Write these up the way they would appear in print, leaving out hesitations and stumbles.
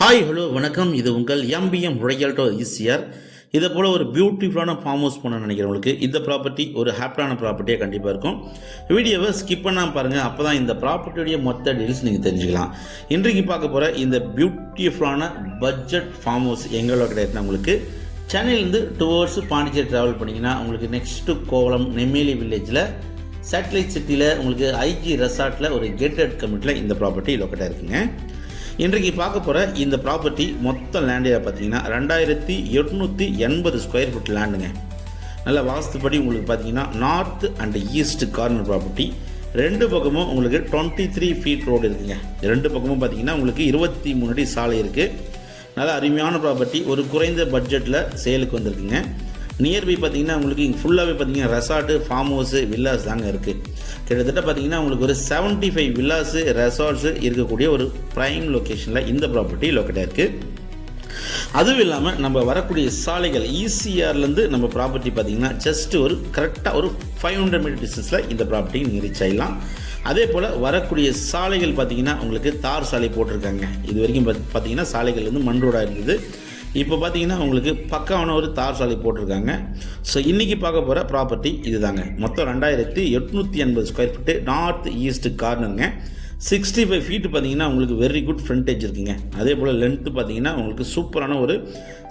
Hi hello வணக்கம். இது உங்கள் எம்பிஎம் ரியல்டோ ஈஸியர். இதை போல் ஒரு பியூட்டிஃபுல்லான ஃபார்ம் ஹவுஸ் பண்ண நினைக்கிறவங்களுக்கு இந்த ப்ராப்பர்ட்டி ஒரு ஹாப்பியான ப்ராப்பர்ட்டியாக கண்டிப்பாக இருக்கும். வீடியோவை ஸ்கிப் பண்ணாமல் பாருங்கள், அப்போ தான் இந்த ப்ராப்பர்ட்டியுடைய மொத்த டீல்ஸ் நீங்கள் தெரிஞ்சுக்கலாம். இன்றைக்கு பார்க்க போகிற இந்த பியூட்டிஃபுல்லான பட்ஜெட் ஃபார்ம் ஹவுஸ் எங்களோட கிடையாது. உங்களுக்கு சென்னையிலேருந்து டுவர்ட்ஸ் பாண்டிச்சேரி ட்ராவல் பண்ணிங்கன்னா உங்களுக்கு நெக்ஸ்ட்டு கோவளம் நெம்மேலி வில்லேஜில் சேட்டலைட் சிட்டியில் உங்களுக்கு ஐஜி ரெசார்ட்டில் ஒரு கேட்டட் கம்யூனிட்டியில் இந்த ப்ராப்பர்ட்டி லொக்கேட்டாக இருக்குங்க. இன்றைக்கு பார்க்க போகிற இந்த ப்ராப்பர்ட்டி மொத்த லேண்ட் பார்த்தீங்கன்னா 2880 ஸ்கொயர் ஃபீட் லேண்டுங்க. நல்ல வாஸ்துப்படி உங்களுக்கு பார்த்தீங்கன்னா north and east corner property. ரெண்டு பக்கமும் உங்களுக்கு 23 ஃபீட் ரோடு இருக்குங்க. ரெண்டு பக்கமும் பார்த்தீங்கன்னா உங்களுக்கு 23 அடி சாலை இருக்குது. நல்ல அருமையான ப்ராப்பர்ட்டி, ஒரு குறைந்த பட்ஜெட்டில் சேலுக்கு வந்திருக்குங்க. நியர்பை பார்த்தீங்கன்னா உங்களுக்கு இங்கே ஃபுல்லாகவே பார்த்தீங்கன்னா ரெசார்ட்டு, ஃபார்ம் ஹவுஸு, வில்லாஸ் தாங்க இருக்குது. கிட்டத்தட்ட பார்த்தீங்கன்னா உங்களுக்கு ஒரு 75 வில்லாஸு, ரெசார்ட்ஸு இருக்கக்கூடிய ஒரு ப்ரைம் லொக்கேஷனில் இந்த ப்ராப்பர்ட்டி லொக்கேட்டாக இருக்குது. அதுவும் இல்லாமல் நம்ம வரக்கூடிய சாலைகள் ஈசிஆர்லேருந்து நம்ம ப்ராப்பர்ட்டி பார்த்தீங்கன்னா ஜஸ்ட் ஒரு கரெக்டாக ஒரு 500 மீட்டர் டிஸ்டன்ஸில் இந்த ப்ராப்பர்ட்டி நீங்கள் ரீச் ஆகிடலாம். அதே போல் வரக்கூடிய சாலைகள் பார்த்தீங்கன்னா உங்களுக்கு தார் சாலை போட்டிருக்காங்க. இது வரைக்கும் பார்த்தீங்கன்னா சாலைகள் வந்து மண் ரோடாக இருந்தது. இப்போ பார்த்தீங்கன்னா உங்களுக்கு பக்காவான ஒரு தார் சாலை போட்டிருக்காங்க. ஸோ இன்றைக்கி பார்க்க போகிற ப்ராப்பர்ட்டி இது தாங்க. மொத்தம் 2880 ஸ்கொயர் ஃபீட்டு, நார்த் ஈஸ்ட் கார்னருங்க. 65 ஃபீட்டு பார்த்தீங்கன்னா உங்களுக்கு வெரி குட் ஃப்ரண்டேஜ் இருக்குங்க. அதே போல் லென்த்து பார்த்தீங்கன்னா உங்களுக்கு சூப்பரான ஒரு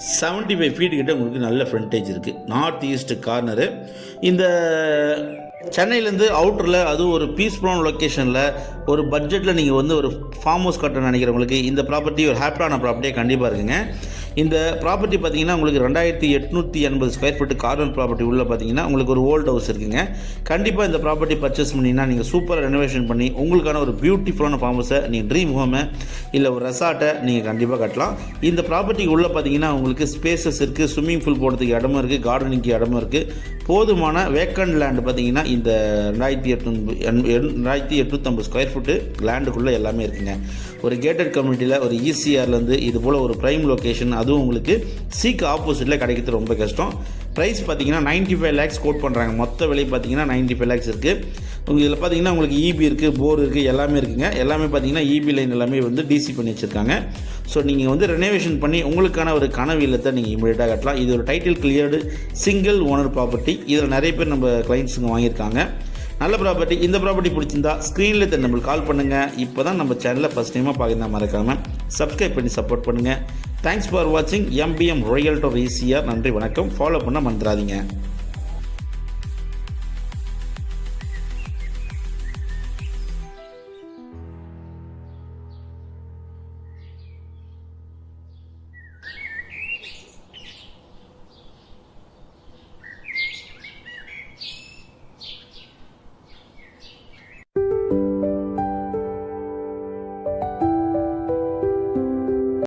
75 ஃபீட்டு கிட்ட உங்களுக்கு நல்ல ஃப்ரண்டேஜ் இருக்குது. நார்த் ஈஸ்ட் கார்னரு இந்த சென்னையிலேருந்து அவுட்டரில், அதுவும் ஒரு பீஸ்ஃபுல்லான லொக்கேஷனில் ஒரு பட்ஜெட்டில் நீங்கள் வந்து ஒரு ஃபார்ம் ஹவுஸ் கட்ட நினைக்கிறவங்களுக்கு இந்த ப்ராப்பர்ட்டி ஒரு ஹாப்பியான ப்ராப்பர்ட்டியாக கண்டிப்பாக இருக்குங்க. இந்த ப்ராப்பர்ட்டி பார்த்தீங்கன்னா உங்களுக்கு 2880 ஸ்கொயர் ஃபீட்டு கார்னர் ப்ராப்பர்ட்டி உள்ள பார்த்தீங்கன்னா உங்களுக்கு ஒரு ஓல்ட் ஹவுஸ் இருக்குங்க. கண்டிப்பாக இந்த ப்ராப்பர்ட்டி பர்ச்சேஸ் பண்ணிங்கன்னா நீங்கள் சூப்பராக ரெனோவேஷன் பண்ணி உங்களுக்கான ஒரு பியூட்டிஃபுல்லான ஃபார்ம் ஹவுஸை நீங்கள் ட்ரீம் ஹோமை இல்லை ஒரு ரெசார்ட்டை நீங்கள் கண்டிப்பாக கட்டலாம். இந்த ப்ராப்பர்ட்டிக்கு உள்ளே பார்த்தீங்கன்னா உங்களுக்கு ஸ்பேசஸ் இருக்குது, ஸ்விம்மிங் பூல் போடுறதுக்கு இடமும் இருக்குது, கார்டனிங்க்கு இடமும் இருக்குது. போதுமான வேக்கண்ட் லேண்டு பார்த்தீங்கன்னா இந்த 2880 ஸ்கொயர் ஃபீட்டு லேண்டுக்குள்ளே எல்லாமே இருக்குங்க. ஒரு கேட்டட் கம்யூனிட்டியில் ஒரு ஈசிஆர்லேருந்து இது போல் ஒரு ப்ரைம் லொக்கேஷன், அதுவும் உங்களுக்கு சீக்கு ஆப்போசிட்டில் கிடைக்கிறது ரொம்ப கஷ்டம். ப்ரைஸ் பார்த்தீங்கன்னா 95 லேக்ஸ் கோட் பண்ணுறாங்க. மொத்த விலை பார்த்தீங்கன்னா 95 லேக்ஸ் இருக்குது. இதில் பார்த்தீங்கன்னா உங்களுக்கு இபி இருக்குது, போர் இருக்குது, எல்லாமே இருக்குங்க. எல்லாமே பார்த்தீங்கன்னா இபி லைன் எல்லாமே வந்து டிசி பண்ணி வச்சுருக்காங்க. ஸோ நீங்கள் வந்து ரெனோவேஷன் பண்ணி உங்களுக்கான ஒரு கனவு இல்லத்தை நீங்கள் இமீடியட்டாக கட்டலாம். இது ஒரு title cleared single owner property. இதில் நிறைய பேர் நம்ம கிளைண்ட்ஸுங்க வாங்கியிருக்காங்க. நல்ல ப்ராப்பர்ட்டி. இந்த ப்ராப்பர்ட்டி பிடிச்சிருந்தா ஸ்க்ரீனில் நம்மளுக்கு கால் பண்ணுங்கள். இப்போ தான் நம்ம சேனலில் ஃபஸ்ட் டைமாக பார்க்குறதா மறக்காமல் சப்ஸ்கிரைப் பண்ணி சப்போர்ட் பண்ணுங்கள். தேங்க்ஸ் ஃபார் வாட்சிங் எம்பிஎம் ரியல்டோ ஈஸியர். நன்றி, வணக்கம். ஃபாலோ பண்ண மறந்துடாதீங்க.